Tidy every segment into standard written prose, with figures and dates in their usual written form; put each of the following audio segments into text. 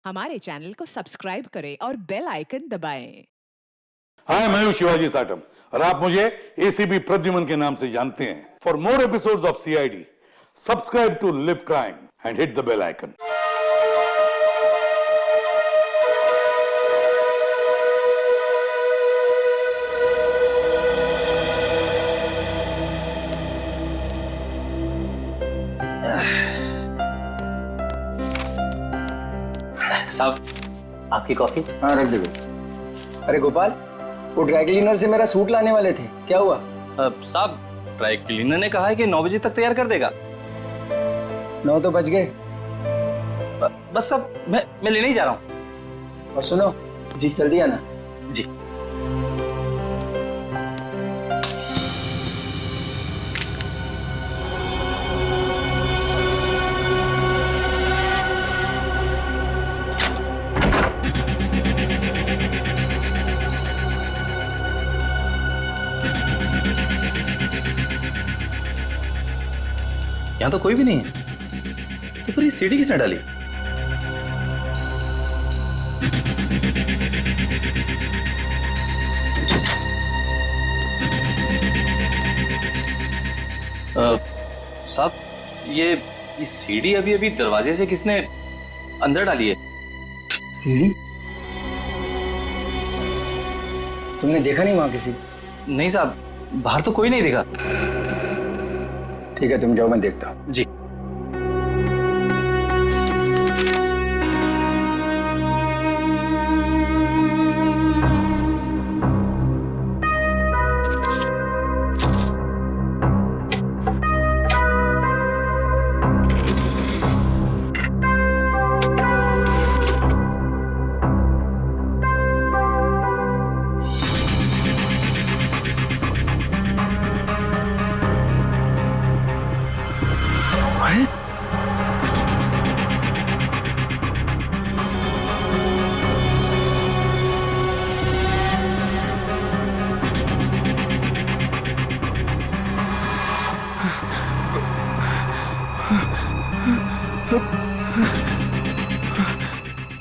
हमारे चैनल को सब्सक्राइब करें और बेल आइकन दबाएं। हाय, मैं हूं शिवाजी साटम और आप मुझे एसीपी प्रद्युमन के नाम से जानते हैं। For more episodes of CID, subscribe to live crime and hit the bell icon. साहब, आपकी कॉफी। हाँ, रख दे। अरे गोपाल, वो ड्राई क्लीनर से मेरा सूट लाने वाले थे, क्या हुआ? साहब, ड्राई क्लीनर ने कहा है कि 9 बजे तक तैयार कर देगा। 9 तो बज गए। बस अब मैं लेने ही जा रहा हूँ। और सुनो जी, जल्दी आना जी। यहाँ तो कोई भी नहीं है, तो फिर ये सीढ़ी किसने डाली? साहब, ये सीढ़ी अभी अभी दरवाजे से किसने अंदर डाली है? सीढ़ी? तुमने देखा नहीं वहां किसी? नहीं साहब, बाहर तो कोई नहीं दिखा। ठीक है, तुम जाओ, मैं देखता हूँ। जी।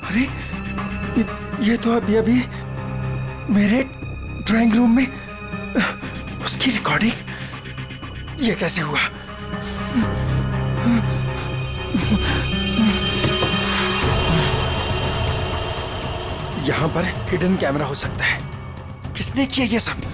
अरे ये तो अभी मेरे ड्राइंग रूम में उसकी रिकॉर्डिंग, ये कैसे हुआ? यहां पर हिडन कैमरा हो सकता है। किसने किया ये सब?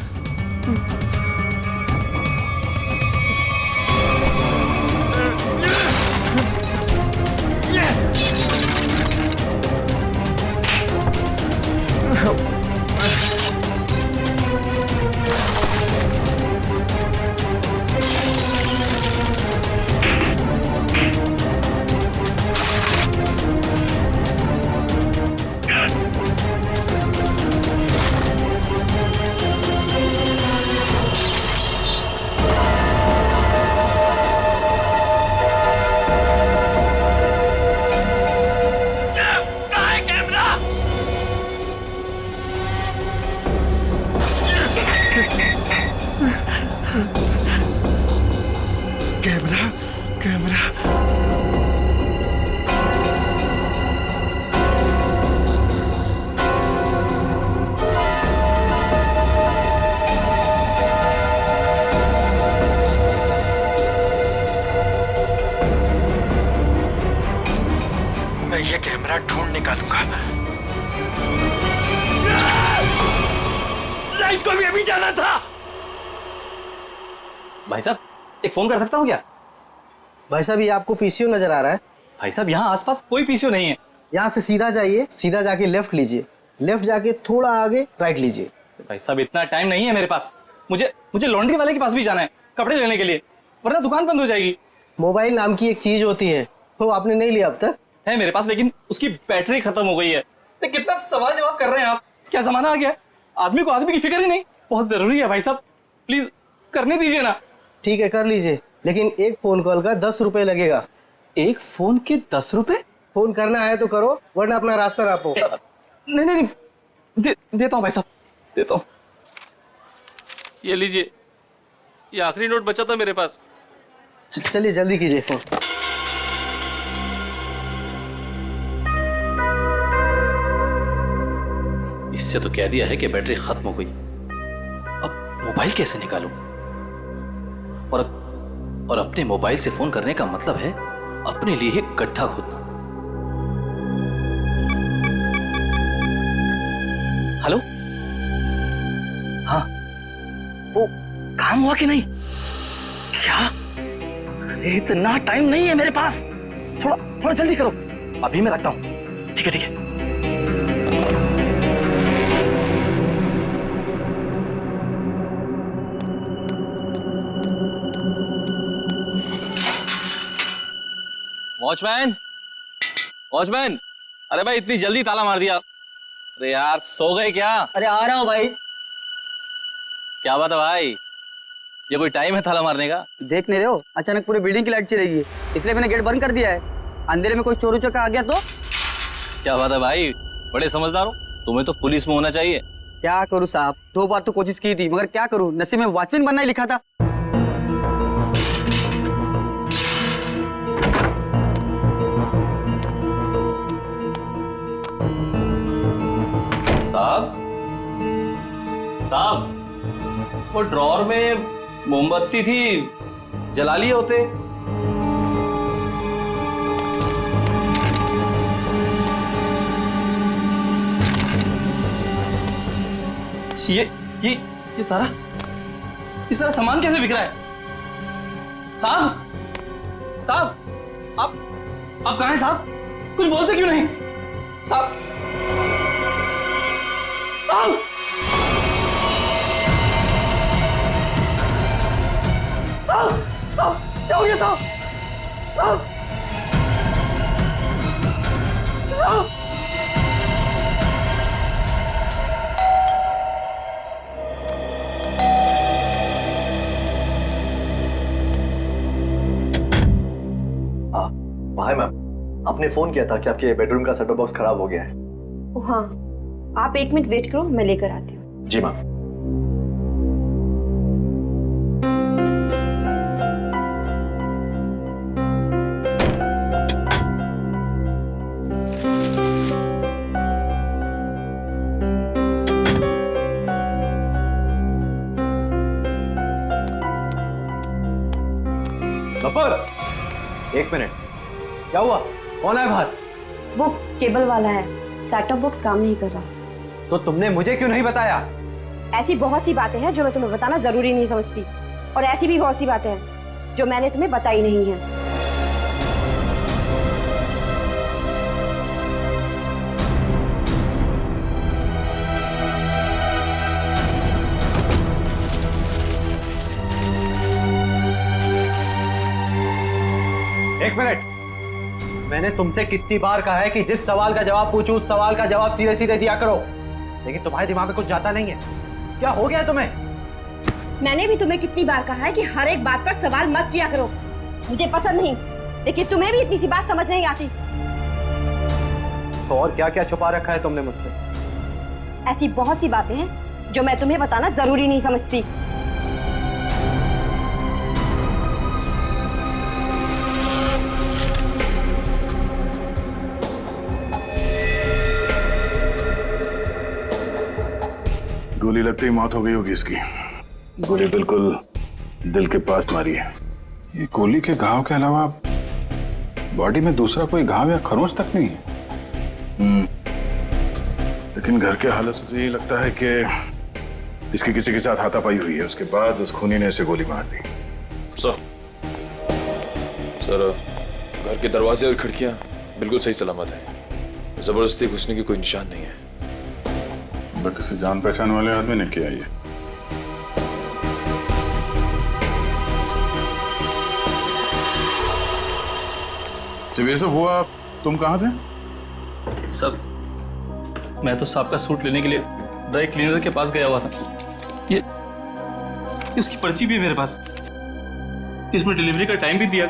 कैमरा मैं ये कैमरा ढूंढ निकालूंगा। लाइट को भी अभी जाना था। भाई साहब, एक फोन कर सकता हूँ क्या? भाई साहब, ये आपको पीसीओ नजर आ रहा है? भाई साहब, यहाँ आसपास कोई पीसीओ नहीं है। यहाँ से सीधा जाइए, सीधा जाके लेफ्ट लीजिए, लेफ्ट जाके थोड़ा आगे राइट लीजिए। भाई साहब, इतना टाइम नहीं है मेरे पास। मुझे लॉन्ड्री वाले के पास भी जाना है कपड़े लेने के लिए, वरना दुकान बंद हो जाएगी। मोबाइल नाम की एक चीज होती है, वो आपने नहीं लिया अब तक? है मेरे पास, लेकिन उसकी बैटरी खत्म हो गई है। तो कितना सवाल जवाब कर रहे हैं आप? क्या जमाना आ गया, आदमी को आदमी की फिक्र ही नहीं। बहुत जरूरी है भाई साहब, प्लीज करने दीजिए ना। ठीक है, कर लीजिए, लेकिन एक फोन कॉल का 10 रुपए लगेगा। एक फोन के 10 रुपए? फोन करना है तो करो, वरना अपना रास्ता नापो। नहीं, देता हूँ भाई साहब, देता हूँ। ये लीजिए, ये आखिरी नोट बचा था मेरे पास। चलिए जल्दी कीजिए फोन। इससे तो कह दिया है कि बैटरी खत्म हो गई। अब मोबाइल कैसे निकालूं? और अपने मोबाइल से फोन करने का मतलब है अपने लिए एक गड्ढा खोदना। हेलो, हाँ, वो काम हुआ कि नहीं? क्या? अरे इतना टाइम नहीं है मेरे पास, थोड़ा जल्दी करो, अभी मैं रखता हूं। ठीक है। वॉचमैन, अरे भाई इतनी जल्दी ताला मार दिया? अरे यार सो गए क्या? अरे आ रहा हूँ भाई। क्या बात है भाई, ये कोई टाइम है ताला मारने का? देख नहीं रहे हो, अचानक पूरी बिल्डिंग की लाइट चली गई है, इसलिए मैंने गेट बंद कर दिया है। अंधेरे में कोई चोर उचक्का आ गया तो? क्या बात है भाई, बड़े समझदार हो, तुम्हें तो पुलिस में होना चाहिए। क्या करूँ साहब, 2 बार तो कोशिश की थी, मगर क्या करूँ, नसीब में वॉचमैन बनना ही लिखा था। साहब, वो ड्रॉर में मोमबत्ती थी, जला लिए होते। ये सारा सामान कैसे बिक रहा है? साहब, आप कहाँ हैं साहब? कुछ बोलते क्यों नहीं? साहब, क्या हो गया साहब? हाय मैम, आपने फोन किया था कि आपके बेडरूम का सेटअप बॉक्स खराब हो गया है। हाँ, आप 1 मिनट वेट करो, मैं लेकर आती हूँ। जी मैम। एक मिनट, क्या हुआ? कौन है बाहर? वो केबल वाला है, सेटअप बॉक्स काम नहीं कर रहा। तो तुमने मुझे क्यों नहीं बताया? ऐसी बहुत सी बातें हैं जो मैं तुम्हें बताना जरूरी नहीं समझती, और ऐसी भी बहुत सी बातें हैं जो मैंने तुम्हें बताई नहीं है। एक मिनट, मैंने तुमसे कितनी बार कहा है कि जिस सवाल का जवाब पूछूं उस सवाल का जवाब सीधे सीधे दिया करो, लेकिन तुम्हारे दिमाग में कुछ जाता नहीं है। क्या हो गया तुम्हें? मैंने भी तुम्हें कितनी बार कहा है कि हर एक बात पर सवाल मत किया करो, मुझे पसंद नहीं, लेकिन तुम्हें भी इतनी सी बात समझ नहीं आती। तो और क्या क्या छुपा रखा है तुमने मुझसे? ऐसी बहुत सी बातें हैं जो मैं तुम्हें बताना जरूरी नहीं समझती। गोली लगते ही मौत हो गई होगी इसकी। गोली बिल्कुल दिल के पास मारी है। ये गोली के घाव के अलावा बॉडी में दूसरा कोई घाव या खरोंच तक नहीं है। लेकिन घर के हालत से तो यही लगता है कि इसकी किसी के साथ हाथापाई हुई है, उसके बाद उस खूनी ने इसे गोली मार दी। सर, घर के दरवाजे और खिड़कियां बिल्कुल सही सलामत हैं। जबरदस्ती घुसने की कोई निशान नहीं है। किसी जान पहचान वाले आदमी ने किया ये। जब ये सब हुआ तुम कहाँ थे? सब, मैं तो साहब का सूट लेने के लिए ड्राई क्लीनर के पास गया हुआ था। ये उसकी पर्ची भी है मेरे पास, इसमें डिलीवरी का टाइम भी दिया।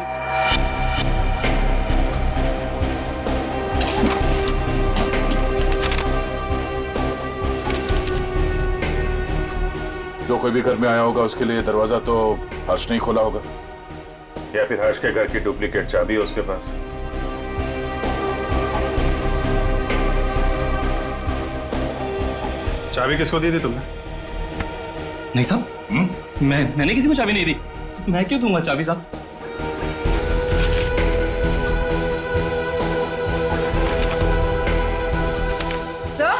जो कोई भी घर में आया होगा उसके लिए दरवाजा तो हर्ष नहीं खोला होगा, या फिर हर्ष के घर की डुप्लीकेट चाबी है उसके पास। चाबी किसको दी थी तुमने? नहीं साहब, मैंने किसी को चाबी नहीं दी। मैं क्यों दूंगा चाबी साहब? सर,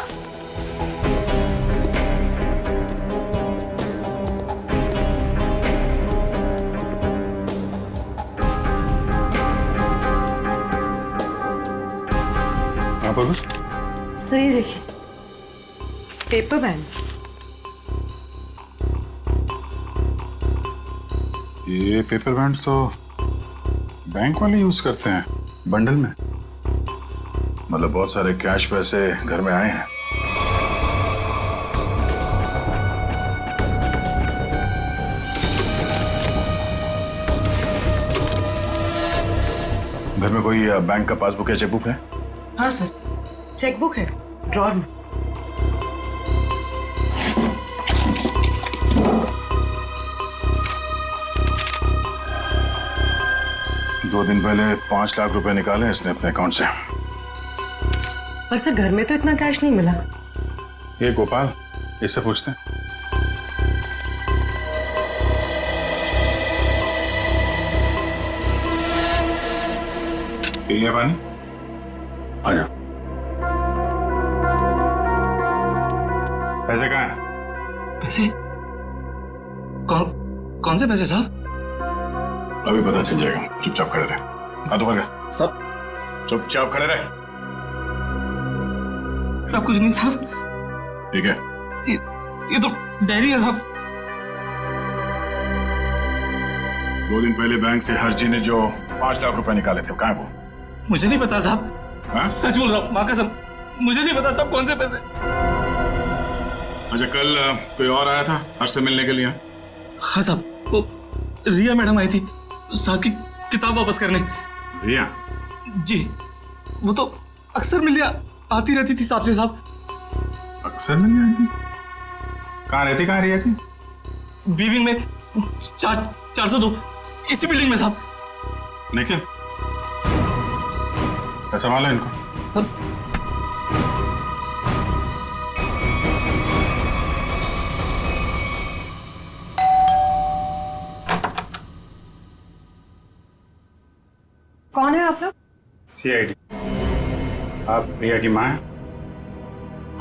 हाँ बोलो। सर ये देखिए, पेपर बैंड्स। ये पेपर बैंड्स तो बैंक वाले यूज करते हैं बंडल में। मतलब बहुत सारे कैश पैसे घर में आए हैं। घर में कोई बैंक का पासबुक या चेकबुक है? हाँ सर, चेकबुक है ड्रॉर में। दो दिन पहले 5 लाख रुपए निकाले इसने अपने अकाउंट से। पर सर घर में तो इतना कैश नहीं मिला। ये गोपाल, इससे पूछते हैं। पी लिया पानी? आ जा। पैसे कहाँ हैं? पैसे? कौन से पैसे साहब? अभी पता चल जाएगा, चुपचाप खड़े रहे। हाथों पर गए साहब चुपचाप खड़े रहे। सब कुछ नहीं साहब। ठीक है, ये तो डायरी है साहब। 2 दिन पहले बैंक से हर्जी ने जो 5 लाख रुपए निकाले थे, कहाँ है वो? मुझे नहीं पता साहब। हाँ? सच बोल रहा हूँ, माँ कसम, मुझे नहीं पता साहब कौन से पैसे। अच्छा, कल कोई और आया था हर्ष से मिलने के लिए? हाँ साहब, वो रिया मैडम आई थी साहब की किताब वापस करने। रिया? जी, वो तो अक्सर मिलने आती रहती थी साहब से साहब। अक्सर मिलने आती? कहाँ रहती, कहाँ रिया की? बी विंग में 402, इसी बिल्डिंग में साहब। निखिल, संभालो इनको। कौन है आप लोग? सीआईडी। आप रिया की माँ हैं?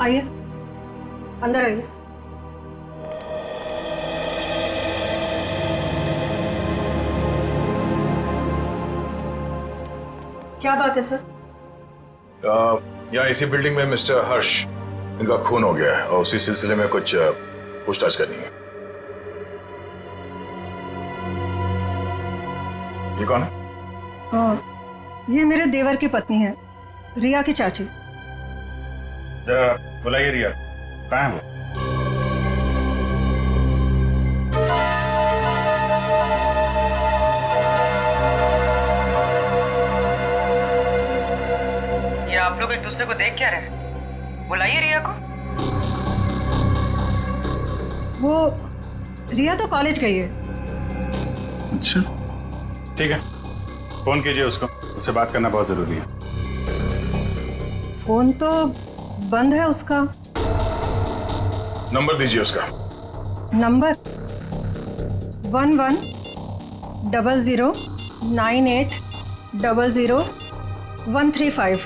आइए, अंदर आइए। क्या बात है सर? यहाँ इसी बिल्डिंग में मिस्टर हर्ष, इनका खून हो गया है और उसी सिलसिले में कुछ पूछताछ करनी है। ये कौन है? ये मेरे देवर की पत्नी है, रिया की चाची। जरा बुलाइए रिया, कहाँ है वो? ये आप लोग एक दूसरे को देख क्या रहे? बुलाइए रिया को। वो रिया तो कॉलेज गई है। अच्छा, ठीक है, फोन कीजिए उसको, उससे बात करना बहुत जरूरी है। फोन तो बंद है उसका। नंबर दीजिए उसका। नंबर 110098000135।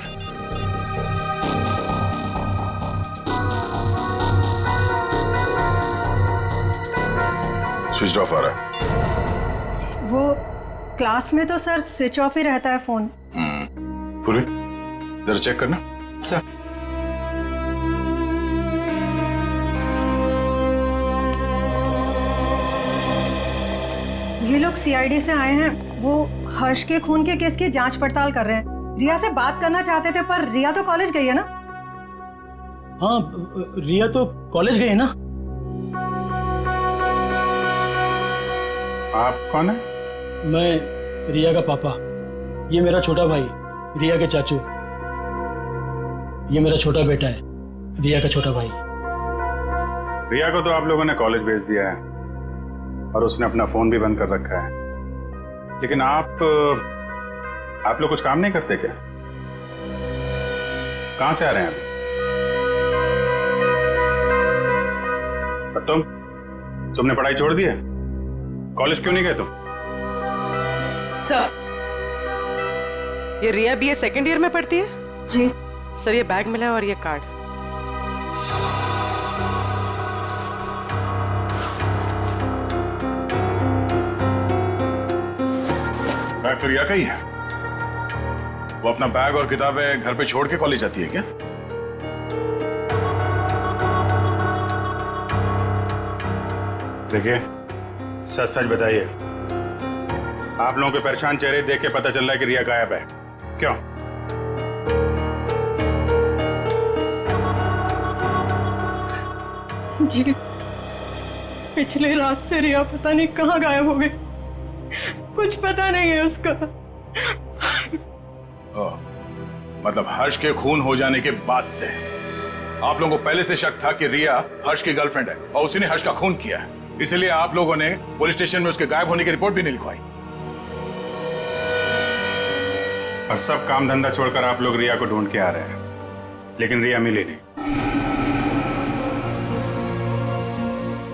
स्विच ऑफ आ रहा है। वो क्लास में तो सर स्विच ऑफ ही रहता है फोन। पूरी जरा चेक करना। सर ये लोग सीआईडी से आए हैं, वो हर्ष के खून के केस की जांच पड़ताल कर रहे हैं। रिया से बात करना चाहते थे, पर रिया तो कॉलेज गई है ना। हाँ, रिया तो कॉलेज गई है ना। आप कौन है? मैं रिया का पापा, ये मेरा छोटा भाई रिया के चाचू, ये मेरा छोटा बेटा है रिया का छोटा भाई। रिया को तो आप लोगों ने कॉलेज भेज दिया है और उसने अपना फोन भी बंद कर रखा है, लेकिन आप लोग कुछ काम नहीं करते क्या? कहां से आ रहे हैं अभी? तुमने पढ़ाई छोड़ दी है? कॉलेज क्यों नहीं गए तुम? सर, ये रिया बीए सेकंड ईयर में पढ़ती है? जी सर, ये बैग मिला है और ये कार्ड। बैग तो रिया का ही है। वो अपना बैग और किताबें घर पे छोड़ के कॉलेज जाती है क्या? देखिए, सच सच बताइए, आप लोगों के परेशान चेहरे देख के पता चल रहा है कि रिया गायब है। क्यों? जी, पिछले रात से रिया पता नहीं कहाँ गायब हो गई। कुछ पता नहीं है उसका। मतलब हर्ष के खून हो जाने के बाद से आप लोगों को पहले से शक था कि रिया हर्ष की गर्लफ्रेंड है और उसी ने हर्ष का खून किया है, इसलिए आप लोगों ने पुलिस स्टेशन में उसके गायब होने की रिपोर्ट भी नहीं लिखवाई। और सब काम धंधा छोड़कर आप लोग रिया को ढूंढ के आ रहे हैं, लेकिन रिया मिली नहीं।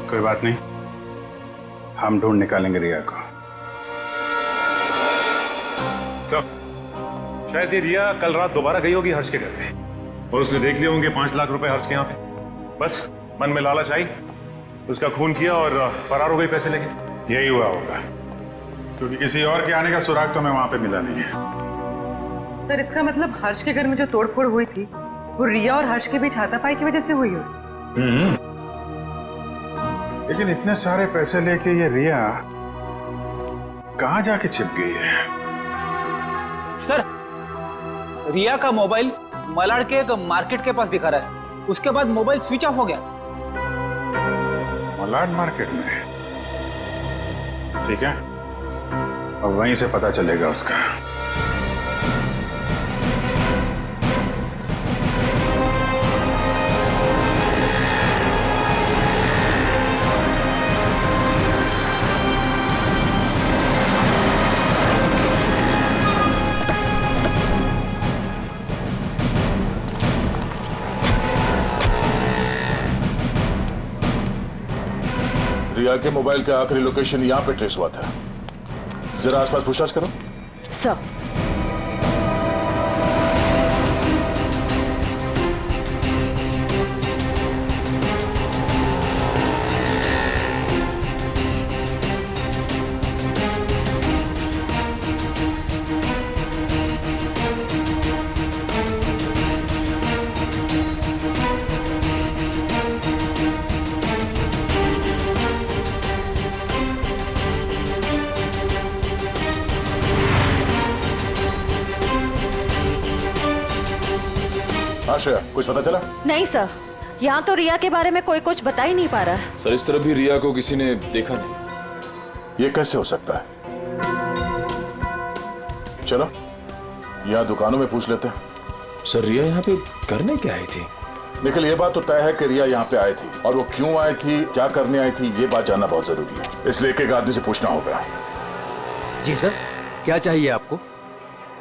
कोई बात नहीं, हम ढूंढ निकालेंगे रिया को। शायद ये रिया कल रात दोबारा गई होगी हर्ष के घर पे और उसने देख लिए होंगे 5 लाख रुपए हर्ष के यहाँ पे। बस मन में लालच आई, उसका खून किया और फरार हो गई पैसे लेके। यही हुआ होगा, क्योंकि किसी और के आने का सुराग तो हमें वहां पे मिला नहीं है। सर, इसका मतलब हर्ष के घर में जो तोड़फोड़ हुई थी वो रिया और हर्ष के बीच हाथापाई की वजह से हुई हो। लेकिन इतने सारे पैसे लेके ये रिया कहाँ जाके छिप गई है? सर, रिया का मोबाइल मलाड के एक मार्केट के पास दिखा रहा है। उसके बाद मोबाइल स्विच ऑफ हो गया। मलाड मार्केट में? ठीक है, अब वहीं से पता चलेगा उसका। रिया के मोबाइल का आखिरी लोकेशन यहाँ पे ट्रेस हुआ था। जरा आसपास पूछताछ करो। सर, आश्रया, कुछ पता चला? नहीं सर, यहाँ तो रिया के बारे में कोई कुछ बता ही नहीं पा रहा है। सर, इस तरह भी रिया को किसी ने देखा नहीं। ये कैसे हो सकता है? चलो यहाँ दुकानों में पूछ लेते हैं। सर, रिया यहाँ पे करने क्या आई थी? निखिल, ये बात तो तय है कि रिया यहाँ पे आई थी और वो क्यों आई थी, क्या करने आई थी, ये बात जानना बहुत जरूरी है। इसलिए एक एक आदमी से पूछना होगा। जी सर, क्या चाहिए आपको?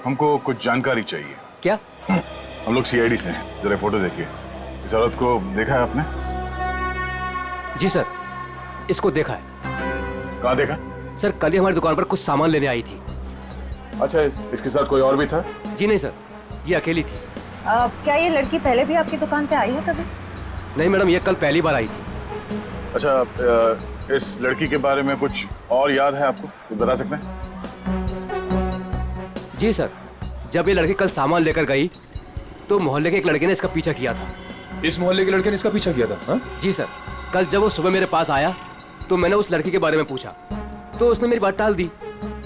हमको कुछ जानकारी चाहिए। क्या? हम लोग सीआईडी से हैं। जरा फोटो देखिए। इस औरत को देखा है आपने? जी सर, इसको देखा है। कहाँ देखा? सर, कल ही हमारी दुकान पर कुछ सामान लेने आई थी। अच्छा, इसके साथ कोई और भी था? जी नहीं सर, ये अकेली थी। क्या ये लड़की पहले भी आपकी दुकान पे आई है कभी? नहीं मैडम, ये कल पहली बार आई थी। अच्छा, इस लड़की के बारे में कुछ और याद है आपको? कुछ बता सकते हैं? जी सर, जब ये लड़की कल सामान लेकर गई तो मोहल्ले के एक लड़के ने इसका पीछा किया था। इस मोहल्ले के लड़के ने इसका पीछा किया था? हाँ? जी सर, कल जब वो सुबह मेरे पास आया तो मैंने उस लड़की के बारे में पूछा तो उसने मेरी बात टाल दी।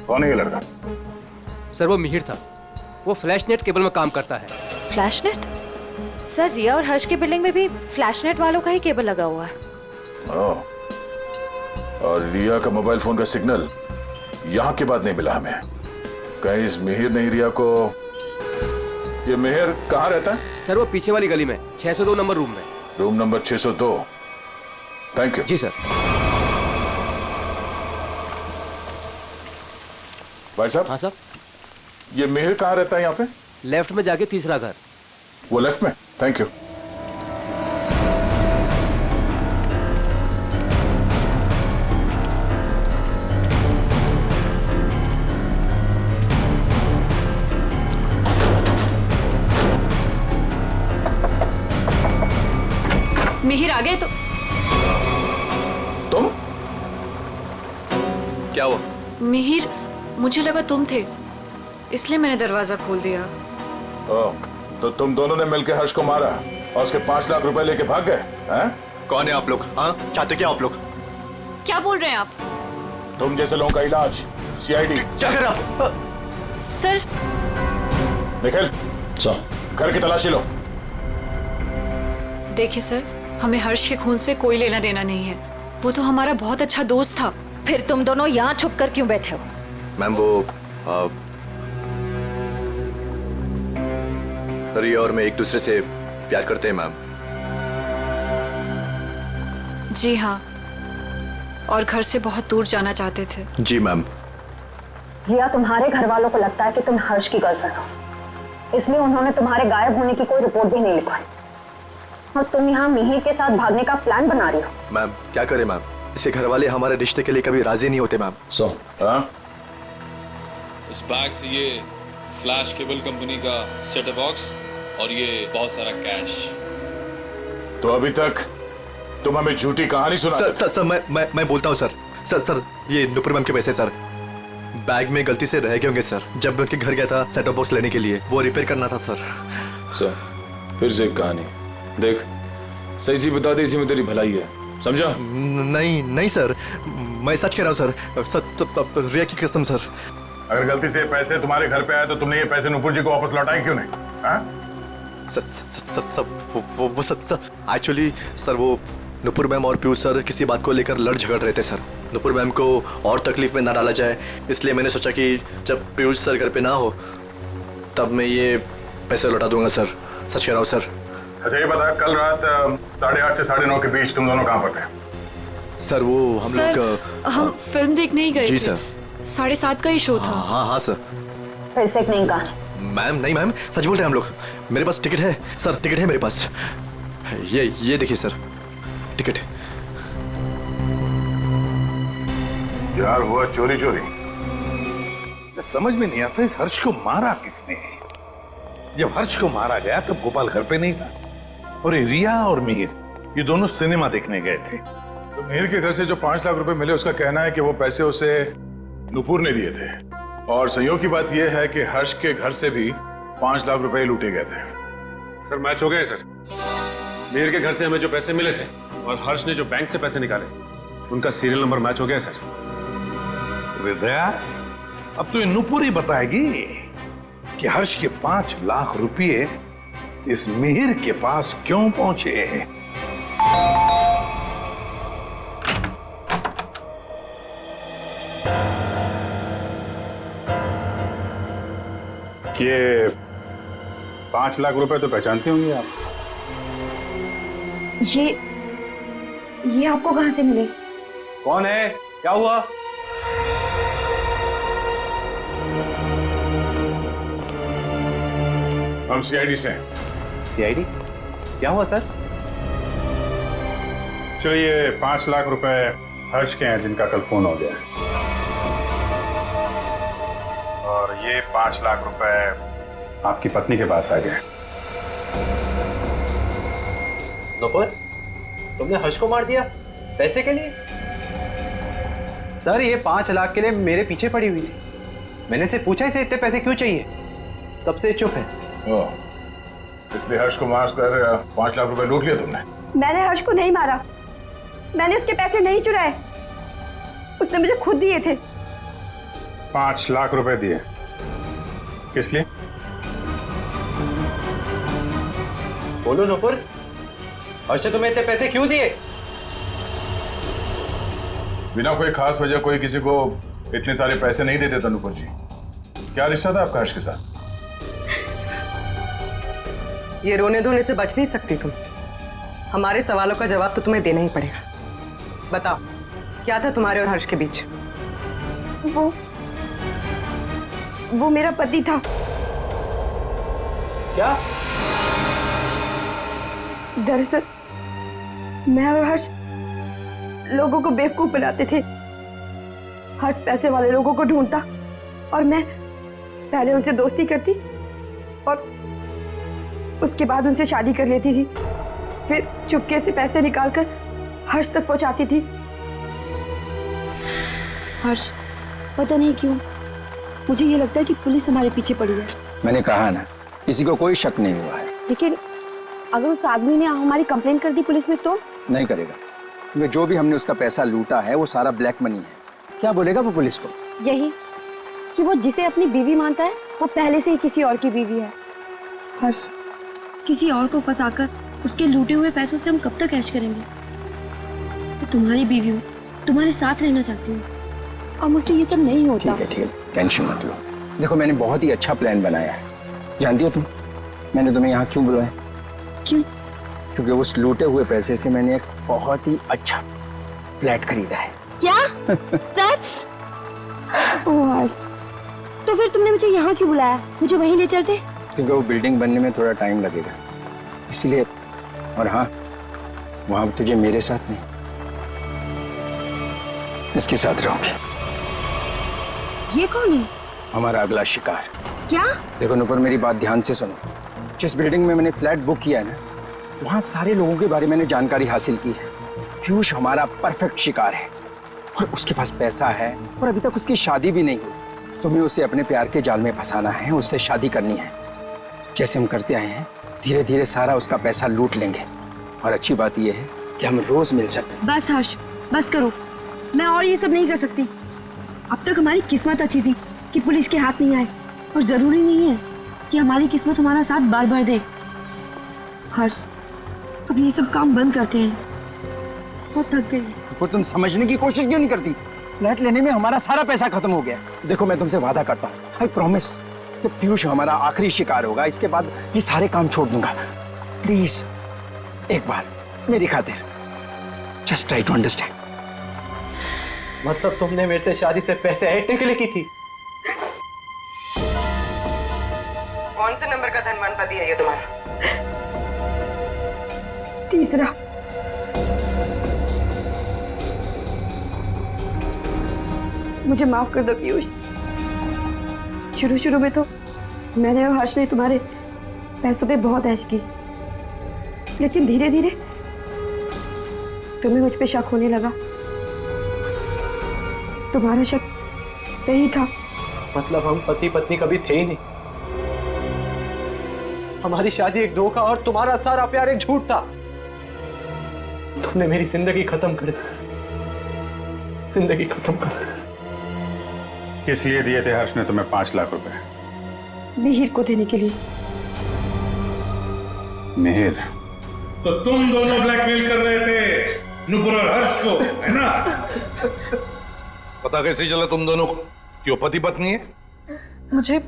कौन है ये लड़का? सर, वो मिहिर था। वो फ्लैशनेट केबल में काम करता है। फ्लैशनेट? सर, रिया और हर्ष की बिल्डिंग में भी फ्लैशनेट वालों का ही केबल लगा हुआ है। और रिया का मोबाइल फोन का सिग्नल यहाँ के बाद नहीं मिला हमें। कहीं इस मिहिर ने रिया को... ये मिहिर कहाँ रहता है? सर, वो पीछे वाली गली में 602 नंबर रूम में। Room number 602। Thank you. जी सर। भाई साहब। हाँ सर। ये मिहिर कहाँ रहता है यहाँ पे? लेफ्ट में जाके तीसरा घर। वो लेफ्ट में? Thank you. मिहिर आ गए तो तुम क्या हुआ? मिहिर, मुझे लगा तुम थे, इसलिए मैंने दरवाजा खोल दिया। तो तुम दोनों ने मिलकर हर्ष को मारा और उसके 5 लाख रुपए लेके भाग गए हैं? कौन है आप लोग? हाँ, चाहते क्या आप लोग? क्या बोल रहे हैं आप? तुम जैसे लोगों का इलाज सीआईडी। क्या कर रहे आप? सर। निखिल, घर की तलाशी लो। देखिए सर, हमें हर्ष के खून से कोई लेना देना नहीं है, वो तो हमारा बहुत अच्छा दोस्त था। फिर तुम दोनों यहाँ छुप कर क्यों बैठे हो? मैम वो रिया और मैं एक दूसरे से प्यार करते हैं मैम। जी हाँ, और घर से बहुत दूर जाना चाहते थे। जी मैम। रिया, तुम्हारे घर वालों को लगता है कि तुम हर्ष की गर्लफ्रेंड हो, इसलिए उन्होंने तुम्हारे गायब होने की कोई रिपोर्ट भी नहीं लिखवाई और तुम यहाँ मिहिर के साथ भागने का प्लान बना रही हो। मैम क्या करें मैम, इसके घर वाले हमारे रिश्ते के लिए कभी राजी नहीं होते मैम। इस बैग से ये फ्लैश केबल कंपनी का सेटअप बॉक्स और ये बहुत सारा कैश। तो अभी तक तुम हमें झूठी कहानी सुना। सर मैं बोलता हूँ सर, ये नुपुर मैम के पैसे सर बैग में गलती से रह गए होंगे सर। जब मैं उनके घर गया था सेटअप बॉक्स लेने के लिए, वो रिपेयर करना था सर। फिर से एक कहानी देख, सही सी बता दे, इसी में तेरी भलाई है, समझा? नहीं सर, मैं सच कह रहा हूँ सर, रिया की कसम सर। अगर गलती से पैसे तुम्हारे घर पे आए तो तुमने ये पैसे नुपुर जी को वापस लौटाए क्यों नहीं? एक्चुअली सर वो नुपुर मैम और पीयूष सर किसी बात को लेकर लड़ झगड़ रहे थे सर। नुपुर मैम को और तकलीफ में ना डाला जाए, इसलिए मैंने सोचा कि जब पीयूष सर घर पे ना हो तब मैं ये पैसे लौटा दूंगा सर। सच कह रहा हूँ सर। अच्छा ये बता, कल रात 8:30 से 9:30 के बीच तुम दोनों कहाँ पर थे? सर वो हम लोग हम फिल्म देखने ही गए जी थे। सर। 7:30 का ही शो था। हाँ सर। फिर से एक नई कहानी? मैम नहीं मैम, सच बोल रहे हैं हम लोग। मेरे पास टिकट है सर, टिकट है मेरे पास। ये देखिए सर, टिकट। यार हुआ चोरी। समझ में नहीं आता इस हर्ष को मारा किसने? जब हर्ष को मारा गया तब गोपाल घर पे नहीं था और ये रिया और मिहिर ये दोनों सिनेमा देखने गए थे। तो मिहिर के घर से जो 5 लाख रुपए मिले, उसका कहना है कि वो पैसे उसे नुपुर ने दिए थे और संयोग की बात यह है कि हर्ष के घर से भी 5 लाख रुपए लूटे गए थे। सर मैच हो गया सर। मिहिर के घर से हमें जो पैसे मिले थे और हर्ष ने जो बैंक से पैसे निकाले, उनका सीरियल नंबर मैच हो गया सर। हृदया, अब तो ये नुपुर ही बताएगी कि हर्ष के 5 लाख रुपए इस मिहिर के पास क्यों पहुंचे। ये 5 लाख रुपए तो पहचानते होंगे आप? ये आपको कहां से मिले? कौन है? क्या हुआ? हम सीआईडी से हैं। सीआईडी? क्या हुआ सर? चलिए 5 लाख रुपए हर्ष के हैं जिनका कल फोन हो गया, और ये 5 लाख रुपए आपकी पत्नी के पास आ गए। नुपुर, तुमने हर्ष को मार दिया पैसे के लिए? सर ये 5 लाख के लिए मेरे पीछे पड़ी हुई है। मैंने से पूछा इसे इतने पैसे क्यों चाहिए, तब से चुप है। इसलिए हर्ष को मार कर 5 लाख रुपए लूट लिया तुमने? मैंने हर्ष को नहीं मारा, मैंने उसके पैसे नहीं चुराए, उसने मुझे खुद दिए थे। 5 लाख रुपए दिए किस लिए? बोलो नुपुर, हर्ष ने तुम्हें इतने पैसे क्यों दिए? बिना कोई खास वजह कोई किसी को इतने सारे पैसे नहीं देते था नुपुर जी। क्या रिश्ता था आपका हर्ष के साथ? ये रोने धोने से बच नहीं सकती तुम। हमारे सवालों का जवाब तो तुम्हें देना ही पड़ेगा। बताओ, क्या था तुम्हारे और हर्ष के बीच? वो मेरा पति था। क्या? दरअसल मैं और हर्ष लोगों को बेवकूफ बनाते थे। हर्ष पैसे वाले लोगों को ढूंढता और मैं पहले उनसे दोस्ती करती और उसके बाद उनसे शादी कर लेती थी। फिर चुपके से पैसे निकालकर हर्ष तक पहुंचाती थी। हर्ष, पता नहीं क्यों मुझे ये लगता है कि पुलिस हमारे पीछे पड़ी है। मैंने कहा ना, किसी को कोई शक नहीं हुआ है। लेकिन अगर उस आदमी ने हमारी कंप्लेंट कर दी पुलिस में तो? नहीं करेगा, क्योंकि जो भी हमने उसका पैसा लूटा है वो सारा ब्लैक मनी है। क्या बोलेगा वो पुलिस को? यही कि वो जिसे अपनी बीवी मानता है वो पहले से ही किसी और की बीवी है। हर्ष, किसी और को फंसाकर उसके लूटे हुए पैसों से हम कब तक ऐश करेंगे? मैं तुम्हारी बीवी हूँ, तुम्हारे साथ रहना चाहती हूँ और मुझसे ये सब नहीं होता। ठीक है, टेंशन मत लो। देखो, मैंने बहुत ही अच्छा प्लान बनाया है। जानती हो तुम, मैंने तुम्हें यहाँ क्यों बुलाया? क्यों? क्योंकि उस लूटे हुए पैसे से मैंने एक बहुत ही अच्छा फ्लैट खरीदा है। क्या? सच? ओह हर्ष, तो फिर तुमने मुझे यहाँ क्यों बुलाया? मुझे वहीं ले चलते। क्योंकि वो बिल्डिंग बनने में थोड़ा टाइम लगेगा, इसलिए। और हाँ, वहां तुझे मेरे साथ नहीं, इसके साथ रहोगे। ये कौन है? हमारा अगला शिकार। क्या? देखो नुपुर, मेरी बात ध्यान से सुनो। जिस बिल्डिंग में मैंने फ्लैट बुक किया है ना, वहां सारे लोगों के बारे में मैंने जानकारी हासिल की है। पीयूष हमारा परफेक्ट शिकार है और उसके पास पैसा है और अभी तक उसकी शादी भी नहीं हुई। तुम्हें उसे अपने प्यार के जाल में फंसाना है, उससे शादी करनी है। जैसे हम करते आए हैं, धीरे धीरे सारा उसका पैसा लूट लेंगे। और अच्छी बात यह है कि हम रोज मिल सकते। बस हर्ष, बस करो। मैं और ये सब नहीं कर सकती। अब तक हमारी किस्मत अच्छी थी कि पुलिस के हाथ नहीं आए, और जरूरी नहीं है कि हमारी किस्मत हमारा साथ बार बार दे। हर्ष, अब ये सब काम बंद करते हैं, बहुत थक गई। तो तुम समझने की कोशिश क्यों नहीं करती? फ्लैट लेने में हमारा सारा पैसा खत्म हो गया। देखो, मैं तुमसे वादा करता हूँ, आई प्रॉमिस, कि पीयूष हमारा आखिरी शिकार होगा। इसके बाद ये सारे काम छोड़ दूंगा। प्लीज एक बार मेरी खातिर, जस्ट ट्राई टू अंडरस्टैंड। मतलब तुमने मेरे से शादी से पैसे ऐंठने के लिए की थी? कौन से नंबर का धनवान पति है ये तुम्हारा? तीसरा। मुझे माफ कर दो पीयूष। शुरू शुरू में तो मैंने और हर्ष ने तुम्हारे पैसों पे बहुत ऐश की, लेकिन धीरे धीरे तुम्हें मुझ पे शक होने लगा। तुम्हारा शक सही था। मतलब हम पति पत्नी कभी थे ही नहीं। हमारी शादी एक धोखा और तुम्हारा सारा प्यार एक झूठ था। तुमने मेरी जिंदगी खत्म कर दी, जिंदगी खत्म कर दी। किस लिए दिए थे हर्ष ने तुम्हें 5 लाख रुपए? मिहिर को देने के लिए। मिहिर? तो तुम दोनों ब्लैकमेल कर रहे थे नुपुर और हर्ष को, है ना? पता कैसे चला तुम दोनों को कि वो पति पत्नी है? मुझे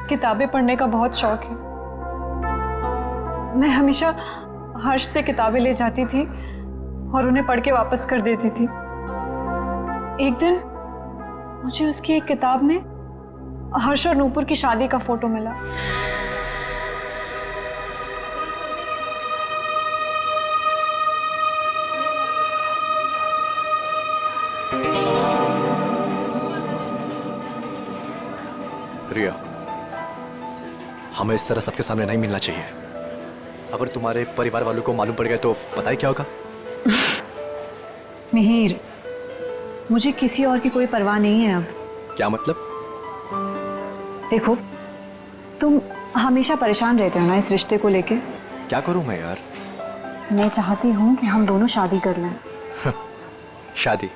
किताबें पढ़ने का बहुत शौक है। मैं हमेशा हर्ष से किताबें ले जाती थी और उन्हें पढ़ के वापस कर देती थी। एक दिन मुझे उसकी एक किताब में हर्ष और नूपुर की शादी का फोटो मिला। रिया, हमें इस तरह सबके सामने नहीं मिलना चाहिए। अगर तुम्हारे परिवार वालों को मालूम पड़ गया तो पता ही क्या होगा? मिहिर, मुझे किसी और की कोई परवाह नहीं है अब। क्या मतलब? देखो, तुम हमेशा परेशान रहते हो ना इस रिश्ते को लेके। क्या करूं मैं यार? मैं चाहती हूँ कि हम दोनों शादी कर लें। शादी?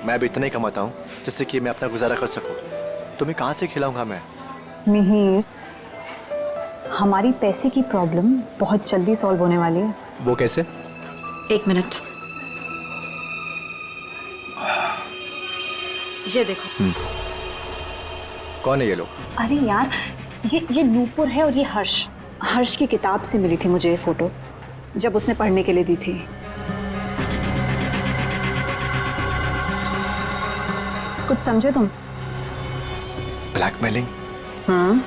मैं भी इतना ही कमाता हूँ जिससे कि मैं अपना गुजारा कर सकूं। तुम्हें कहाँ से खिलाऊंगा मैं? मिहिर, हमारी पैसे की प्रॉब्लम बहुत जल्दी सॉल्व होने वाली है। वो कैसे? एक मिनट, ये देखो। कौन है ये लोग? अरे यार, ये नूपुर है और ये हर्ष। हर्ष की किताब से मिली थी मुझे ये फोटो, जब उसने पढ़ने के लिए दी थी। कुछ समझे तुम? ब्लैकमेलिंग? हाँ।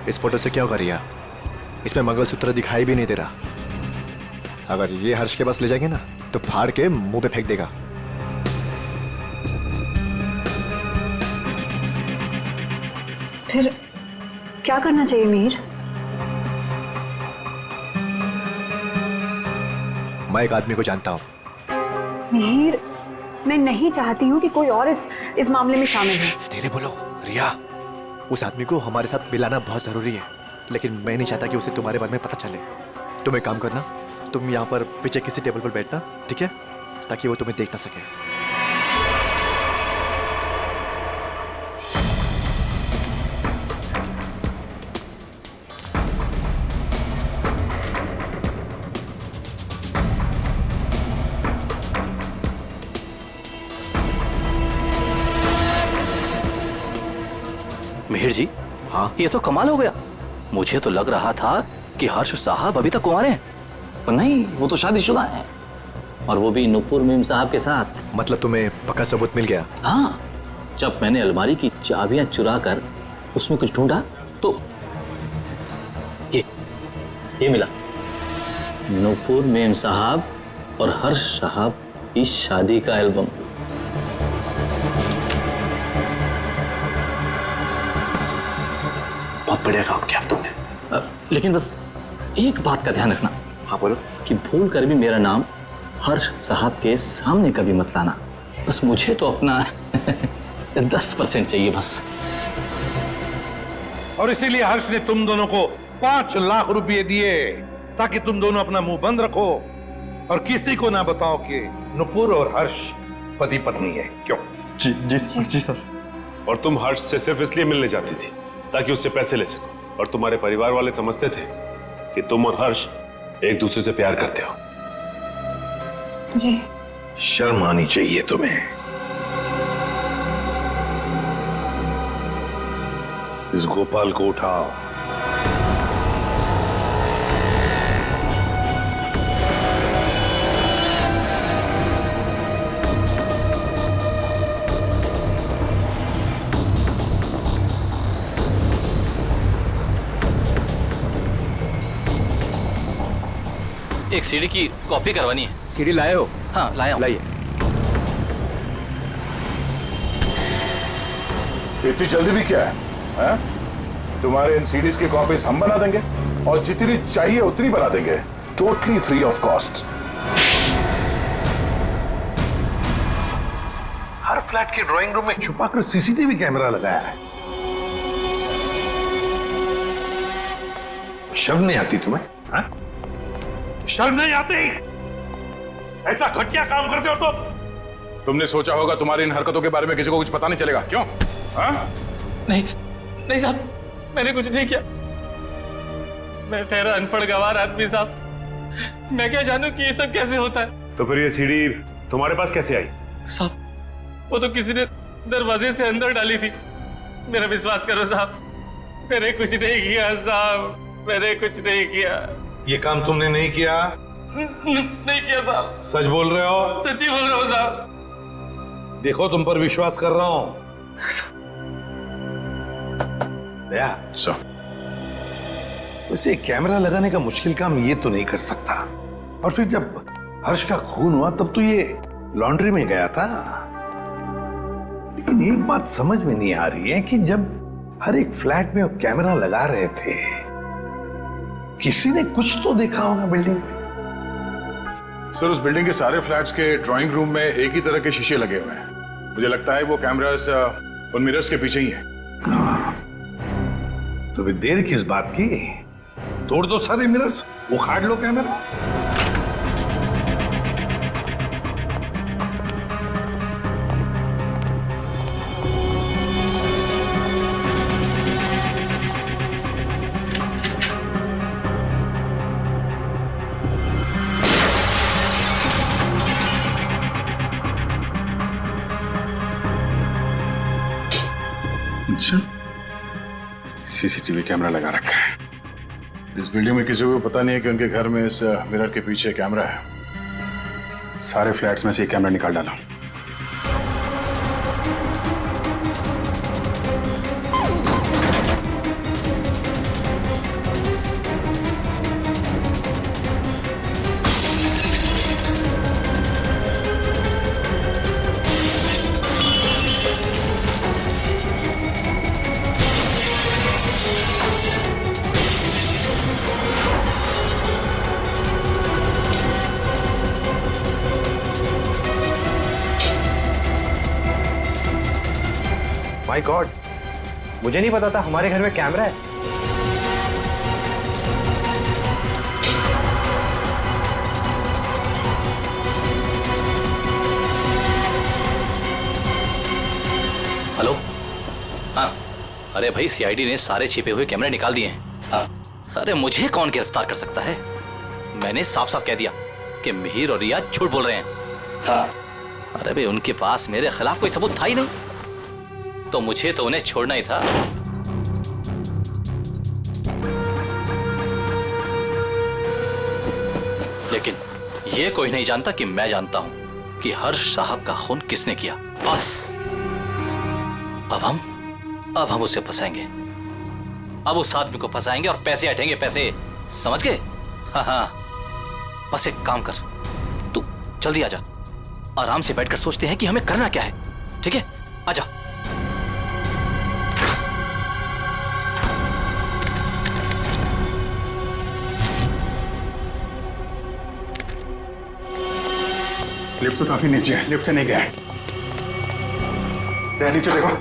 इस फोटो से क्या होगा रिया? इसमें मंगलसूत्र दिखाई भी नहीं दे रहा। अगर ये हर्ष के पास ले जाएंगे ना तो फाड़ के मुंह पे फेंक देगा। फिर क्या करना चाहिए मिहिर? मैं एक आदमी को जानता हूँ। मिहिर, मैं नहीं चाहती हूँ कि कोई और इस मामले में शामिल हो। धीरे बोलो रिया, उस आदमी को हमारे साथ मिलाना बहुत जरूरी है, लेकिन मैं नहीं चाहता कि उसे तुम्हारे बारे में पता चले। तुम एक काम करना, तुम यहाँ पर पीछे किसी टेबल पर बैठना, ठीक है, ताकि वो तुम्हें देख ना सके। मिहिर जी, हाँ, ये तो कमाल हो गया। मुझे तो लग रहा था कि हर्ष साहब अभी तक कुंवारे हैं, पर नहीं, वो तो शादीशुदा हैं, और वो भी नुपुर मीम साहब के साथ। मतलब तुम्हें पक्का सबूत मिल गया? हाँ, जब मैंने अलमारी की चाबियां चुरा कर उसमें कुछ ढूंढा तो ये मिला। नुपुर मीम साहब और हर्ष साहब की शादी का एल्बम। बहुत बढ़िया काम किया तुमने, लेकिन बस एक बात का ध्यान रखना। हाँ बोलो। कि भूल कर भी मेरा नाम हर्ष साहब के सामने कभी मत लाना। बस मुझे तो अपना 10% चाहिए बस। और इसीलिए हर्ष ने तुम दोनों को 5 लाख रुपए दिए ताकि तुम दोनों अपना मुंह बंद रखो और किसी को ना बताओ कि नुपुर और हर्ष पति पत्नी है। क्यों? जी जी जी सर। और तुम हर्ष से सिर्फ इसलिए मिलने जाती थी ताकि उससे पैसे ले सको, और तुम्हारे परिवार वाले समझते थे कि तुम और हर्ष एक दूसरे से प्यार करते हो। जी। शर्म आनी चाहिए तुम्हें। इस गोपाल को उठाओ। एक सीडी की कॉपी करवानी है। सीडी लाए हो? हाँ लाया हूं। लाइए। इतनी जल्दी भी क्या है? तुम्हारे इन सीडीज की कॉपीज हम बना देंगे और जितनी चाहिए उतनी बना देंगे, totally free of cost. Her flat के ड्राइंग रूम में छुपाकर सीसीटीवी कैमरा लगाया है। शर्म नहीं आती तुम्हें? हा? शर्म नहीं आती? ऐसा घटिया काम करते हो तो? तुमने सोचा होगा तुम्हारी इन हरकतों के बारे में किसी को कुछ पता नहीं चलेगा, क्यों? हाँ? नहीं साहब, मैंने कुछ नहीं किया। मैं ठहरा अनपढ़ गंवार आदमी साहब, मैं क्या जानूं कि ये सब कैसे होता है। तो फिर ये सीडी तुम्हारे पास कैसे आई? साहब, वो तो किसी ने दरवाजे से अंदर डाली थी। मेरा विश्वास करो साहब, मैंने कुछ नहीं किया साहब, मैंने कुछ नहीं किया। ये काम तुमने नहीं किया? नहीं किया साहब। सच बोल रहे हो? सच्ची बोल रहा हूँ साहब। देखो तुम पर विश्वास कर रहा हूं। दया, उसे कैमरा लगाने का मुश्किल काम ये तो नहीं कर सकता। और फिर जब हर्ष का खून हुआ तब तो ये लॉन्ड्री में गया था। लेकिन एक बात समझ में नहीं आ रही है कि जब हर एक फ्लैट में वो कैमरा लगा रहे थे, किसी ने कुछ तो देखा होगा बिल्डिंग में। सर, उस बिल्डिंग के सारे फ्लैट्स के ड्राइंग रूम में एक ही तरह के शीशे लगे हुए हैं। मुझे लगता है वो कैमरास उन मिरर्स के पीछे ही है। तो फिर देर किस बात की? तोड़ दो सारे मिरर्स, उखाड़ लो कैमरा। अच्छा, सीसीटीवी कैमरा लगा रखा है। इस बिल्डिंग में किसी को पता नहीं है कि उनके घर में इस मिरर के पीछे कैमरा है। सारे फ्लैट्स में से एक कैमरा निकाल डाला। माय गॉड, मुझे नहीं पता था हमारे घर में कैमरा है। हेलो। हाँ, अरे भाई सीआईडी ने सारे छिपे हुए कैमरे निकाल दिए हैं। हाँ। अरे मुझे कौन गिरफ्तार कर सकता है? मैंने साफ साफ कह दिया कि मिहिर और रिया झूठ बोल रहे हैं। हाँ। अरे भाई उनके पास मेरे खिलाफ कोई सबूत था ही नहीं, तो मुझे तो उन्हें छोड़ना ही था। लेकिन ये कोई नहीं जानता कि मैं जानता हूं कि हर्ष साहब का खून किसने किया। बस अब हम उसे फंसाएंगे। अब उस आदमी को फंसाएंगे और पैसे हटेंगे, पैसे, समझ गए? हाँ हाँ, बस एक काम कर, तू जल्दी आजा, आराम से बैठकर सोचते हैं कि हमें करना क्या है। ठीक है, आजा। लिफ्ट तो काफी नीचे है, लिफ्ट से नहीं गया है। नीचे देखो।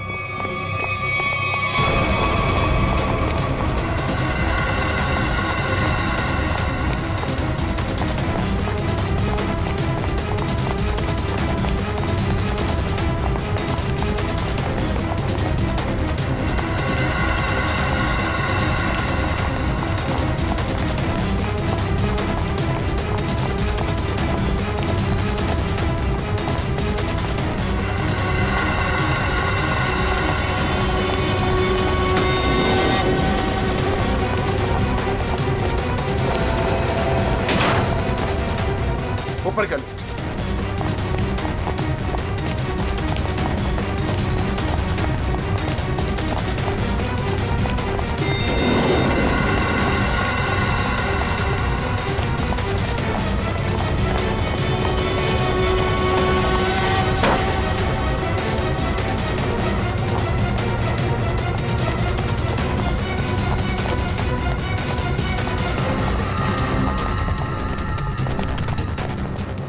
ऊपर कर लो।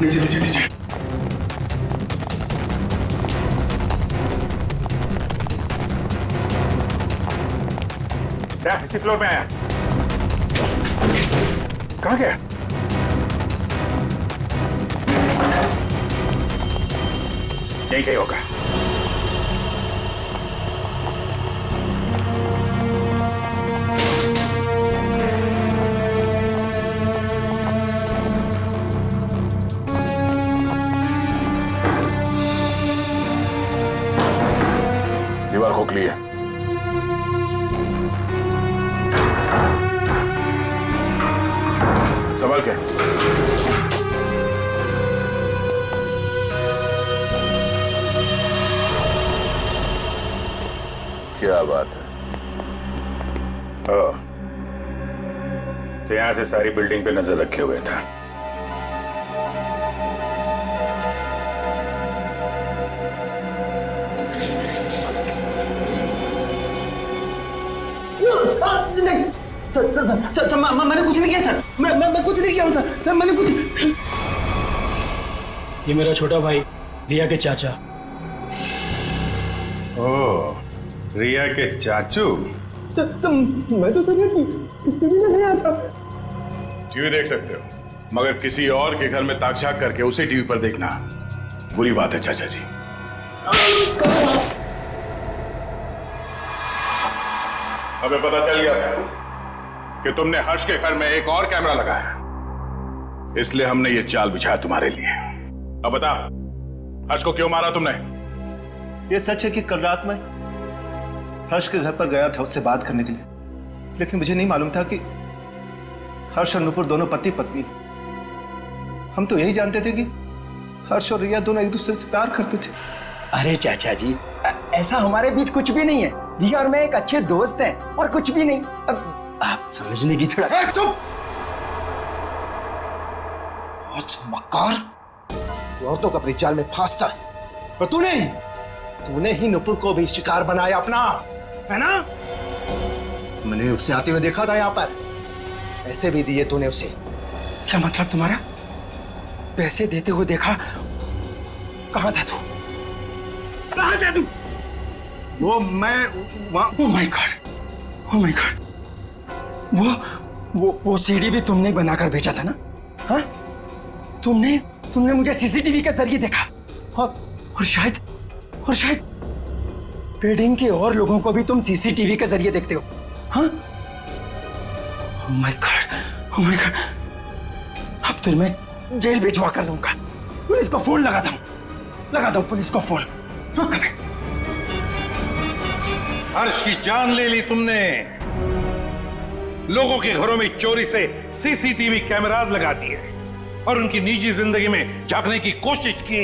नीचे नीचे नीचे। क्या इसी फ्लोर में आया? कहाँ गया? यहीं कहीं होगा। दीवार खोखली है। सवाल क्या? क्या बात है? तो यहां से सारी बिल्डिंग पे नजर रखे हुए था। नहीं सर, मैंने कुछ नहीं किया सर। मैं कुछ नहीं किया सर, मैंने कुछ। ये मेरा छोटा भाई रिया के चाचा। ओह, रिया के चाचू। मैं तो नहीं आता। टीवी देख सकते हो, मगर किसी और के घर में ताक-झाक करके उसे टीवी पर देखना बुरी बात है चाचा जी। हमें पता चल गया था कि तुमने हर्ष के घर में एक और कैमरा लगाया, इसलिए हमने ये चाल बिछाया तुम्हारे लिए। अब बता, हर्ष को क्यों मारा तुमने? ये सच है कि कल रात में हर्ष के घर पर गया था उससे बात करने के लिए, लेकिन मुझे नहीं मालूम था कि हर्ष और नुपुर दोनों पति पत्नी। हम तो यही जानते थे कि हर्ष और रिया दोनों एक दूसरे से प्यार करते थे। अरे चाचा जी, ऐसा हमारे बीच कुछ भी नहीं है। रिया और मैं एक अच्छे दोस्त हैं और कुछ भी नहीं। अब आप समझने की थोड़ा। चुप! बहुत मक्कार, तू औरतों को अपनी जाल में फांसता है, और तूने ही नुपुर को भी शिकार बनाया अपना, है ना? मैंने उसे आते हुए देखा था यहाँ पर, पैसे भी दिए तूने उसे। क्या मतलब तुम्हारा? पैसे देते हुए देखा? कहां था तू? वो मैं वहाँ oh my God, oh my God, वो सीडी भी तुमने बनाकर भेजा था ना? हाँ, तुमने मुझे सीसीटीवी के जरिए देखा और शायद बिल्डिंग के और लोगों को भी तुम सीसीटीवी के जरिए देखते हो। हाँ, oh my God, oh my God, अब तो मैं जेल भिजवा कर लूंगा। पुलिस को फोन लगाता हूँ पुलिस को फोन। रुक कभी। हर्ष की जान ले ली तुमने, लोगों के घरों में चोरी से सीसीटीवी कैमरास लगा दिए और उनकी निजी जिंदगी में झांकने की कोशिश की,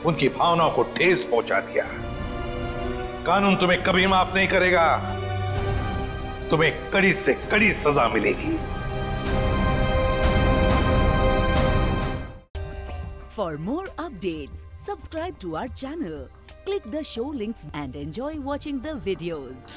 उनकी भावनाओं को ठेस पहुंचा दिया। कानून तुम्हें कभी माफ नहीं करेगा, तुम्हें कड़ी से कड़ी सजा मिलेगी। For more updates, subscribe to our channel, click the show links and enjoy watching the videos.